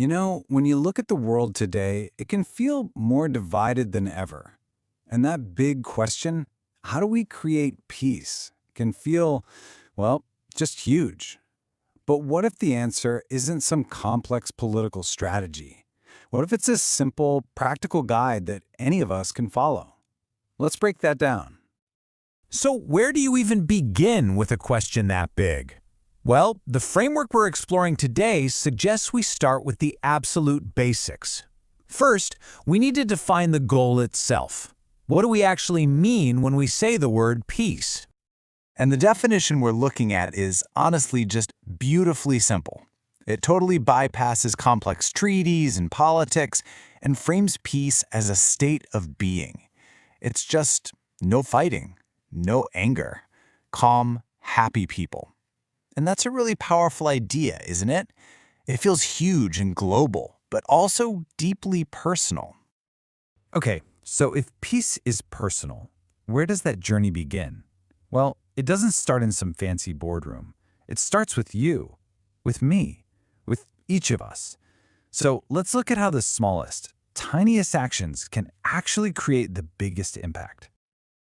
When you look at the world today, it can feel more divided than ever. And that big question, how do we create peace, can feel, well, just huge. But what if the answer isn't some complex political strategy? What if it's a simple, practical guide that any of us can follow? Let's break that down. So where do you even begin with a question that big? Well, the framework we're exploring today suggests we start with the absolute basics. First, we need to define the goal itself. What do we actually mean when we say the word peace? And the definition we're looking at is honestly just beautifully simple. It totally bypasses complex treaties and politics and frames peace as a state of being. It's just no fighting, no anger, calm, happy people. And that's a really powerful idea, isn't it? It feels huge and global, but also deeply personal. Okay, so if peace is personal, where does that journey begin? Well, it doesn't start in some fancy boardroom. It starts with you, with me, with each of us. So let's look at how the smallest, tiniest actions can actually create the biggest impact.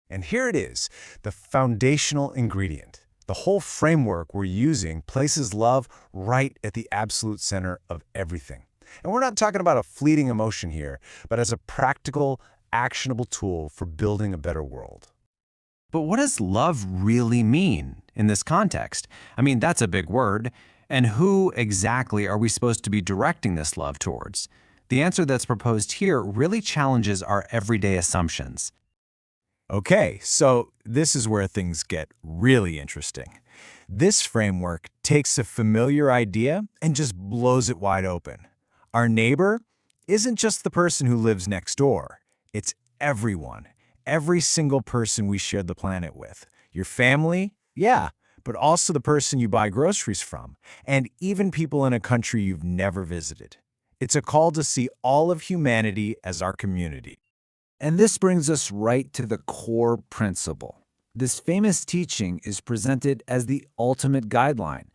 And here it is, the foundational ingredient. The whole framework we're using places love right at the absolute center of everything. And we're not talking about a fleeting emotion here, but as a practical, actionable tool for building a better world. But what does love really mean in this context? I mean, that's a big word. And who exactly are we supposed to be directing this love towards? The answer that's proposed here really challenges our everyday assumptions. Okay, so this is where things get really interesting. This framework takes a familiar idea and just blows it wide open. Our neighbor isn't just the person who lives next door. It's everyone, every single person we share the planet with. Your family, yeah, but also the person you buy groceries from, and even people in a country you've never visited. It's a call to see all of humanity as our community. And this brings us right to the core principle. This famous teaching is presented as the ultimate guideline.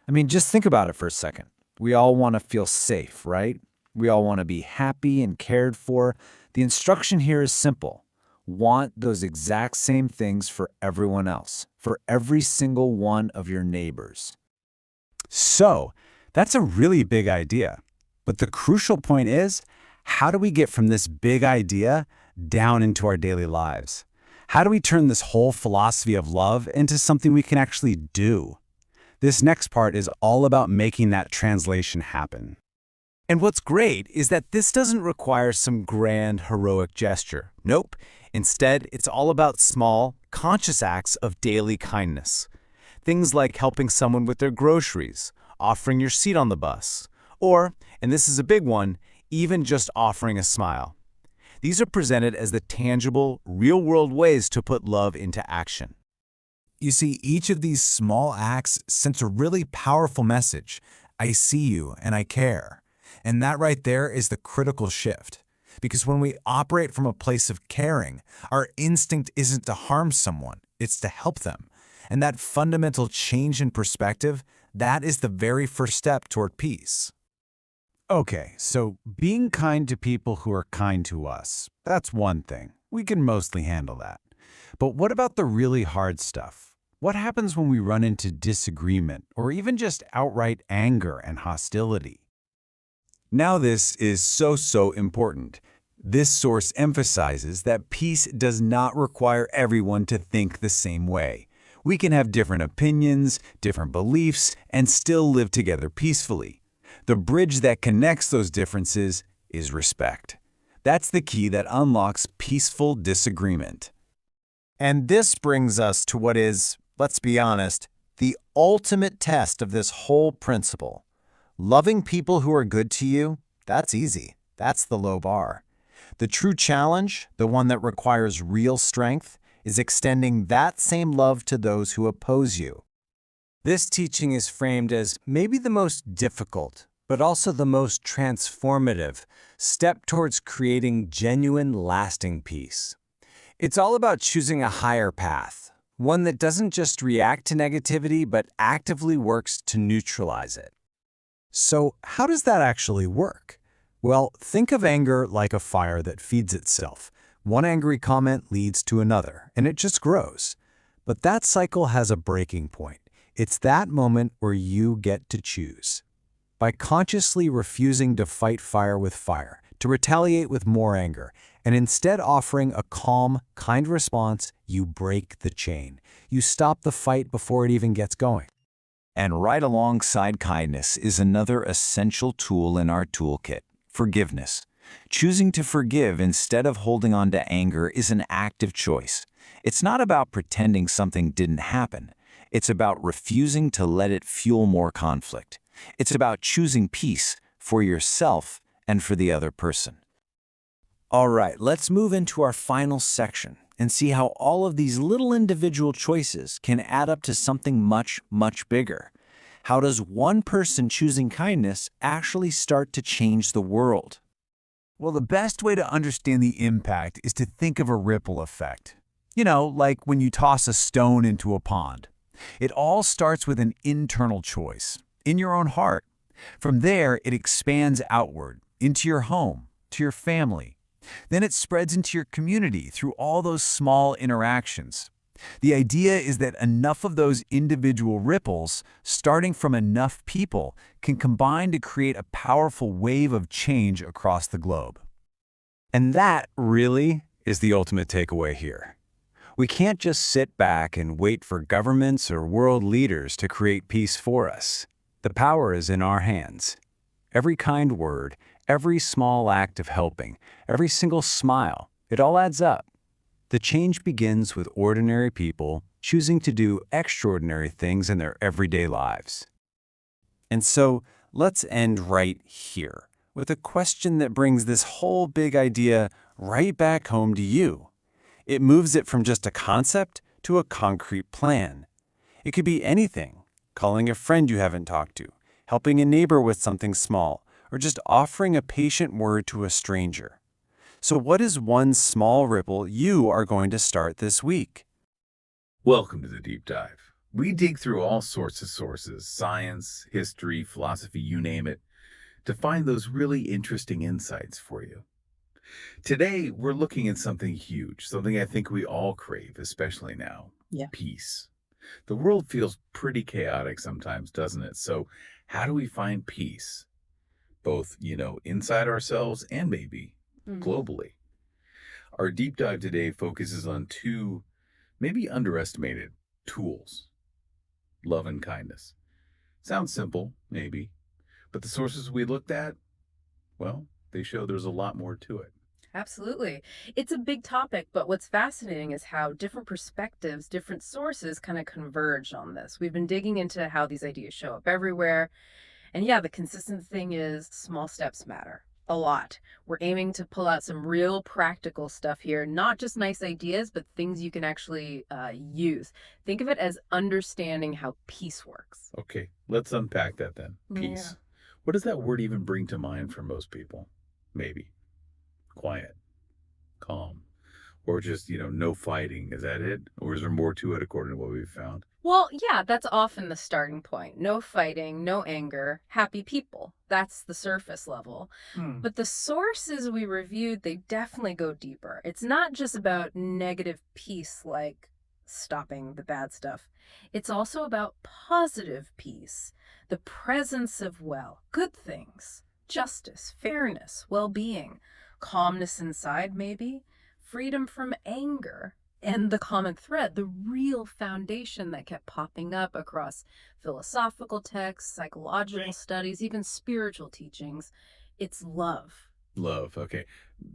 I mean, just think about it for a second. We all want to feel safe, right? We all want to be happy and cared for. The instruction here is simple. Want those exact same things for everyone else, for every single one of your neighbors. So, that's a really big idea. But the crucial point is, how do we get from this big idea down into our daily lives? How do we turn this whole philosophy of love into something we can actually do? This next part is all about making that translation happen. And what's great is that this doesn't require some grand, heroic gesture. Nope. Instead, it's all about small, conscious acts of daily kindness. Things like helping someone with their groceries, offering your seat on the bus, or, and this is a big one, even just offering a smile. These are presented as the tangible, real-world ways to put love into action. You see, each of these small acts sends a really powerful message. I see you and I care. And that right there is the critical shift. Because when we operate from a place of caring, our instinct isn't to harm someone, it's to help them. And that fundamental change in perspective, that is the very first step toward peace. Okay, so being kind to people who are kind to us, that's one thing. We can mostly handle that. But what about the really hard stuff? What happens when we run into disagreement or even just outright anger and hostility? Now this is so important. This source emphasizes that peace does not require everyone to think the same way. We can have different opinions, different beliefs, and still live together peacefully. The bridge that connects those differences is respect. That's the key that unlocks peaceful disagreement. And this brings us to what is, let's be honest, the ultimate test of this whole principle. Loving people who are good to you, that's easy. That's the low bar. The true challenge, the one that requires real strength, is extending that same love to those who oppose you. This teaching is framed as maybe the most difficult, but also the most transformative step towards creating genuine, lasting peace. It's all about choosing a higher path, one that doesn't just react to negativity, but actively works to neutralize it. So how does that actually work? Well, think of anger like a fire that feeds itself. One angry comment leads to another, and it just grows. But that cycle has a breaking point. It's that moment where you get to choose. By consciously refusing to fight fire with fire, to retaliate with more anger, and instead offering a calm, kind response, you break the chain. You stop the fight before it even gets going. And right alongside kindness is another essential tool in our toolkit: forgiveness. Choosing to forgive instead of holding on to anger is an active choice. It's not about pretending something didn't happen. It's about refusing to let it fuel more conflict. It's about choosing peace for yourself and for the other person. All right, let's move into our final section and see how all of these little individual choices can add up to something much, much bigger. How does one person choosing kindness actually start to change the world? Well, the best way to understand the impact is to think of a ripple effect. You know, like when you toss a stone into a pond. It all starts with an internal choice, in your own heart. From there, it expands outward, into your home, to your family. Then it spreads into your community through all those small interactions. The idea is that enough of those individual ripples, starting from enough people, can combine to create a powerful wave of change across the globe. And that really is the ultimate takeaway here. We can't just sit back and wait for governments or world leaders to create peace for us. The power is in our hands. Every kind word, every small act of helping, every single smile, it all adds up. The change begins with ordinary people choosing to do extraordinary things in their everyday lives. And so let's end right here with a question that brings this whole big idea right back home to you. It moves it from just a concept to a concrete plan. It could be anything: calling a friend you haven't talked to, helping a neighbor with something small, or just offering a patient word to a stranger. So what is one small ripple you are going to start this week? Welcome to the Deep Dive. We dig through all sorts of sources, science, history, philosophy, you name it, to find those really interesting insights for you. Today, we're looking at something huge, something I think we all crave, especially now. Yeah. Peace. The world feels pretty chaotic sometimes, doesn't it? So how do we find peace? Both, inside ourselves and maybe globally. Our deep dive today focuses on two maybe underestimated tools: love and kindness. Sounds simple, maybe, but the sources we looked at, well, they show there's a lot more to it. Absolutely. It's a big topic, but what's fascinating is how different perspectives, different sources kind of converge on this. We've been digging into how these ideas show up everywhere. And yeah, the consistent thing is small steps matter a lot. We're aiming to pull out some real practical stuff here, not just nice ideas, but things you can actually use. Think of it as understanding how peace works. Okay, let's unpack that then. Peace. Yeah. What does that word even bring to mind for most people? Maybe quiet, calm, or just, no fighting. Is that it? Or is there more to it according to what we've found? Well, yeah, that's often the starting point. No fighting, no anger, happy people. That's the surface level. But the sources we reviewed, they definitely go deeper. It's not just about negative peace, like stopping the bad stuff. It's also about positive peace, the presence of, good things, justice, fairness, well-being, calmness inside maybe, freedom from anger. And the common thread, the real foundation that kept popping up across philosophical texts, psychological studies, even spiritual teachings, it's love. Love, okay.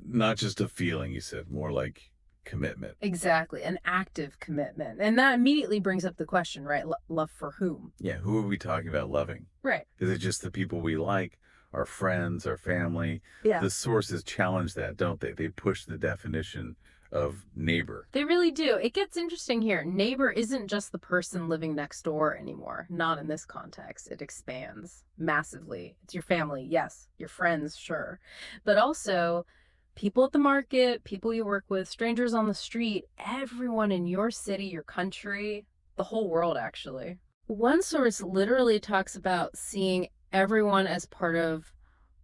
Not just a feeling, you said, more like commitment. Exactly, an active commitment. And that immediately brings up the question, right? Love for whom? Yeah, who are we talking about loving? Right. Is it just the people we like, our friends, our family? Yeah. The sources challenge that, don't they? They push the definition of neighbor. They really do. It gets interesting here. Neighbor isn't just the person living next door anymore. Not in this context. It expands massively. It's your family, yes. Your friends, sure. But also people at the market, people you work with, strangers on the street, everyone in your city, your country, the whole world, actually. One source literally talks about seeing everyone as part of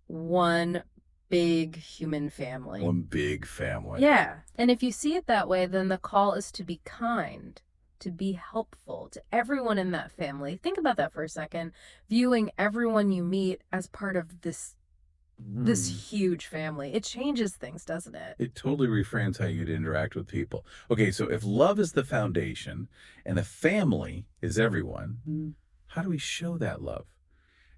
one big human family. One big family. Yeah. And if you see it that way, then the call is to be kind, to be helpful to everyone in that family. Think about that for a second. Viewing everyone you meet as part of this huge family. It changes things, doesn't it? It totally reframes how you'd interact with people. Okay, so if love is the foundation and the family is everyone, how do we show that love?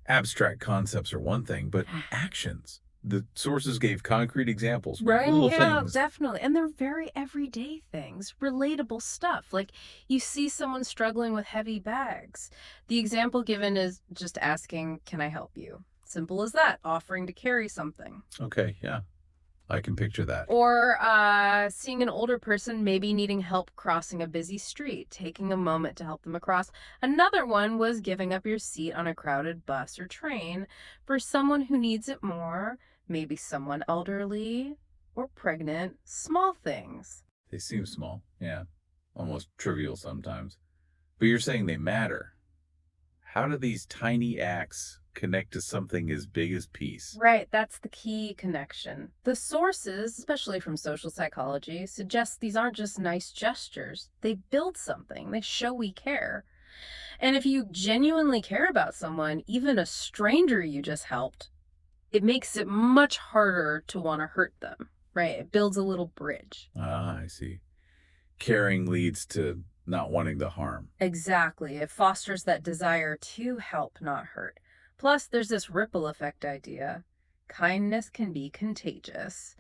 Abstract concepts are one thing, but actions. The sources gave concrete examples. Right? Little Yeah, things. definitely. And they're very everyday things, relatable stuff. Like you see someone struggling with heavy bags. The example given is just asking, "Can I help you?" Simple as that, offering to carry something. Okay, yeah. I can picture that. Or seeing an older person maybe needing help crossing a busy street, taking a moment to help them across. Another one was giving up your seat on a crowded bus or train for someone who needs it more, maybe someone elderly or pregnant. Small things. They seem small, yeah. Almost trivial sometimes. But you're saying they matter. How do these tiny acts connect to something as big as peace? Right, that's the key connection. The sources, especially from social psychology, suggest these aren't just nice gestures. They build something. They show we care. And if you genuinely care about someone, even a stranger you just helped, it makes it much harder to want to hurt them, right? It builds a little bridge. Ah, I see. Caring leads to not wanting to harm. Exactly. It fosters that desire to help, not hurt. Plus, there's this ripple effect idea. Kindness can be contagious.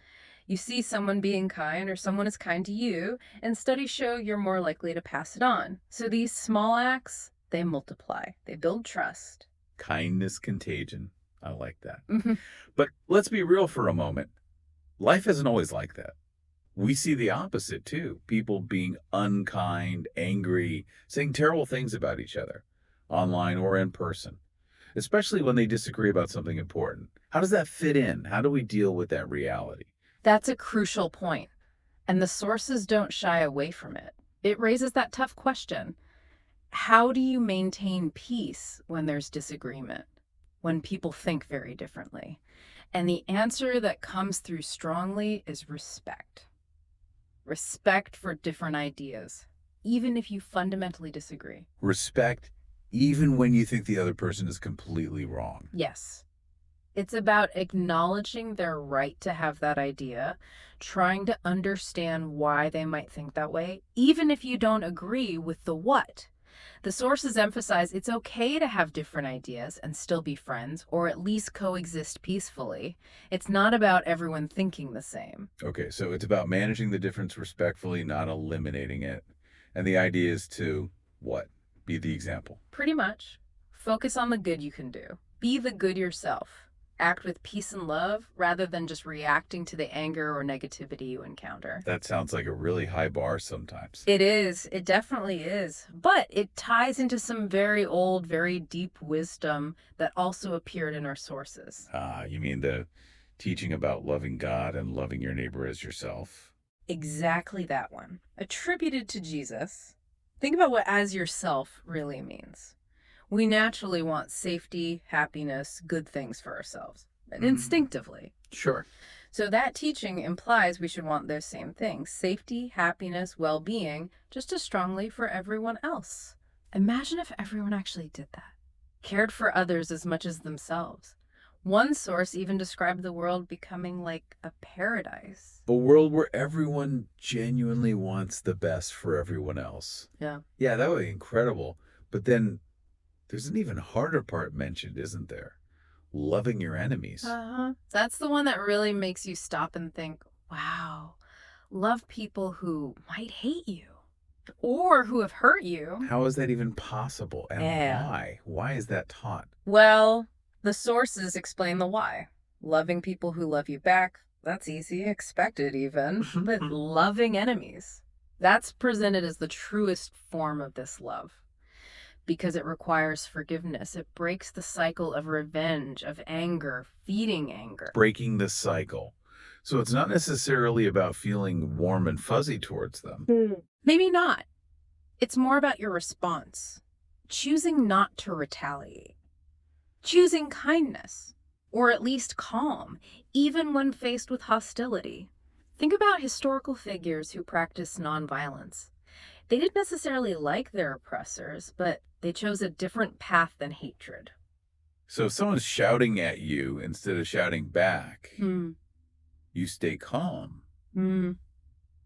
You see someone being kind or someone is kind to you, and studies show you're more likely to pass it on. So these small acts, they multiply. They build trust. Kindness contagion. I like that. Mm-hmm. But let's be real for a moment. Life isn't always like that. We see the opposite too. People being unkind, angry, saying terrible things about each other, online or in person, especially when they disagree about something important. How does that fit in? How do we deal with that reality? That's a crucial point, and the sources don't shy away from it. It raises that tough question. How do you maintain peace when there's disagreement, when people think very differently? And the answer that comes through strongly is respect. Respect for different ideas, even if you fundamentally disagree. Respect, even when you think the other person is completely wrong. Yes. It's about acknowledging their right to have that idea, trying to understand why they might think that way, even if you don't agree with the what. The sources emphasize it's okay to have different ideas and still be friends, or at least coexist peacefully. It's not about everyone thinking the same. Okay, so it's about managing the difference respectfully, not eliminating it. And the idea is to, what? Be the example. Pretty much. Focus on the good you can do. Be the good yourself. Act with peace and love rather than just reacting to the anger or negativity you encounter. That sounds like a really high bar sometimes. It is. It definitely is. But it ties into some very old, very deep wisdom that also appeared in our sources. You mean the teaching about loving God and loving your neighbor as yourself? Exactly that one. Attributed to Jesus. Think about what as yourself really means. We naturally want safety, happiness, good things for ourselves, instinctively. Sure. So that teaching implies we should want those same things, safety, happiness, well-being, just as strongly for everyone else. Imagine if everyone actually did that, cared for others as much as themselves. One source even described the world becoming like a paradise. A world where everyone genuinely wants the best for everyone else. Yeah. Yeah, that would be incredible. But then there's an even harder part mentioned, isn't there? Loving your enemies. That's the one that really makes you stop and think, wow, love people who might hate you or who have hurt you. How is that even possible? And why? Why is that taught? Well, the sources explain the why. Loving people who love you back, that's easy, expected even. But loving enemies, that's presented as the truest form of this love. Because it requires forgiveness. It breaks the cycle of revenge, of anger, feeding anger. Breaking the cycle. So it's not necessarily about feeling warm and fuzzy towards them. Maybe not. It's more about your response. Choosing not to retaliate. Choosing kindness, or at least calm, even when faced with hostility. Think about historical figures who practiced nonviolence. They didn't necessarily like their oppressors, but they chose a different path than hatred. So if someone's shouting at you instead of shouting back, you stay calm,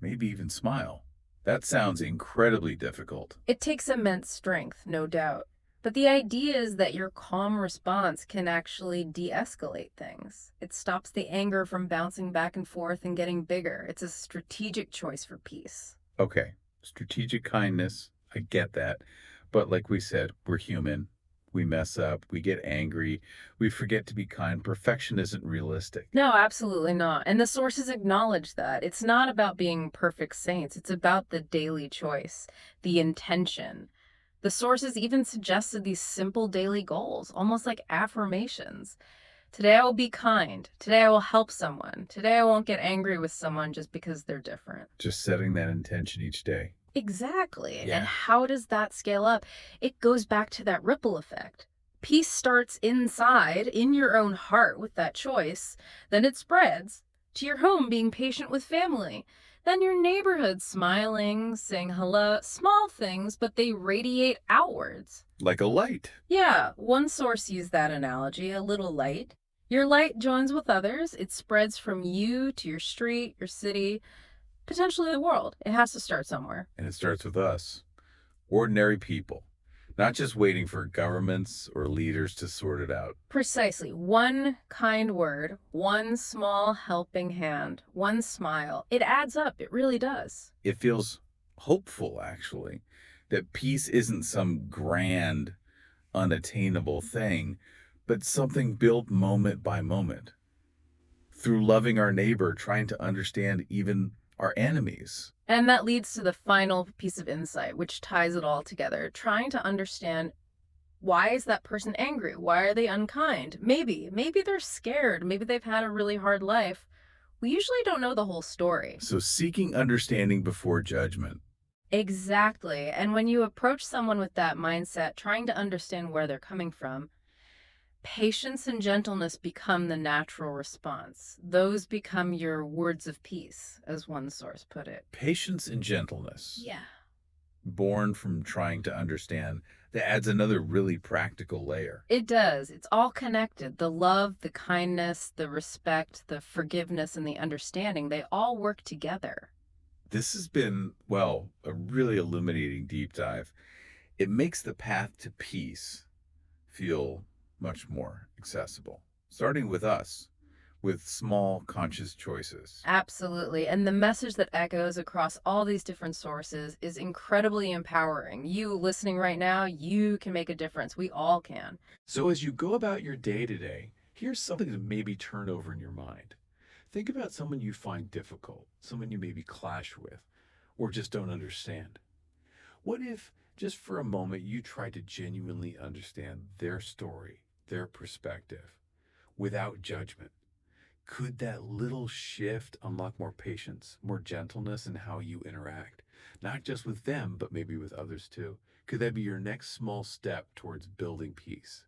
maybe even smile. That sounds incredibly difficult. It takes immense strength, no doubt. But the idea is that your calm response can actually de-escalate things. It stops the anger from bouncing back and forth and getting bigger. It's a strategic choice for peace. Okay, strategic kindness, I get that. But like we said, we're human. We mess up, we get angry, we forget to be kind. Perfection isn't realistic. No, absolutely not. And the sources acknowledge that. It's not about being perfect saints. It's about the daily choice, the intention. The sources even suggested these simple daily goals, almost like affirmations. Today I will be kind. Today I will help someone. Today I won't get angry with someone just because they're different. Just setting that intention each day. Exactly. Yeah. And how does that scale up? It goes back to that ripple effect. Peace starts inside, in your own heart with that choice. Then it spreads to your home, being patient with family. Then your neighborhood, smiling, saying hello. Small things, but they radiate outwards. Like a light. Yeah, one source used that analogy, a little light. Your light joins with others. It spreads from you to your street, your city, potentially the world. It has to start somewhere. And it starts with us, ordinary people, not just waiting for governments or leaders to sort it out. Precisely. One kind word, one small helping hand, one smile. It adds up. It really does. It feels hopeful, actually, that peace isn't some grand, unattainable thing, but something built moment by moment. Through loving our neighbor, trying to understand even our enemies. And that leads to the final piece of insight, which ties it all together. Trying to understand, why is that person angry? Why are they unkind? Maybe they're scared. Maybe they've had a really hard life. We usually don't know the whole story. So seeking understanding before judgment. Exactly. And when you approach someone with that mindset, trying to understand where they're coming from, patience and gentleness become the natural response. Those become your words of peace, as one source put it. Patience and gentleness. Yeah. Born from trying to understand. That adds another really practical layer. It does. It's all connected. The love, the kindness, the respect, the forgiveness, and the understanding, they all work together. This has been, well, a really illuminating deep dive. It makes the path to peace feel much more accessible, starting with us, with small conscious choices. Absolutely. And the message that echoes across all these different sources is incredibly empowering. You listening right now, you can make a difference. We all can. So as you go about your day today, here's something to maybe turn over in your mind. Think about someone you find difficult, someone you maybe clash with, or just don't understand. What if, just for a moment, you try to genuinely understand their story, their perspective, without judgment? Could that little shift unlock more patience, more gentleness in how you interact? Not just with them, but maybe with others too. Could that be your next small step towards building peace?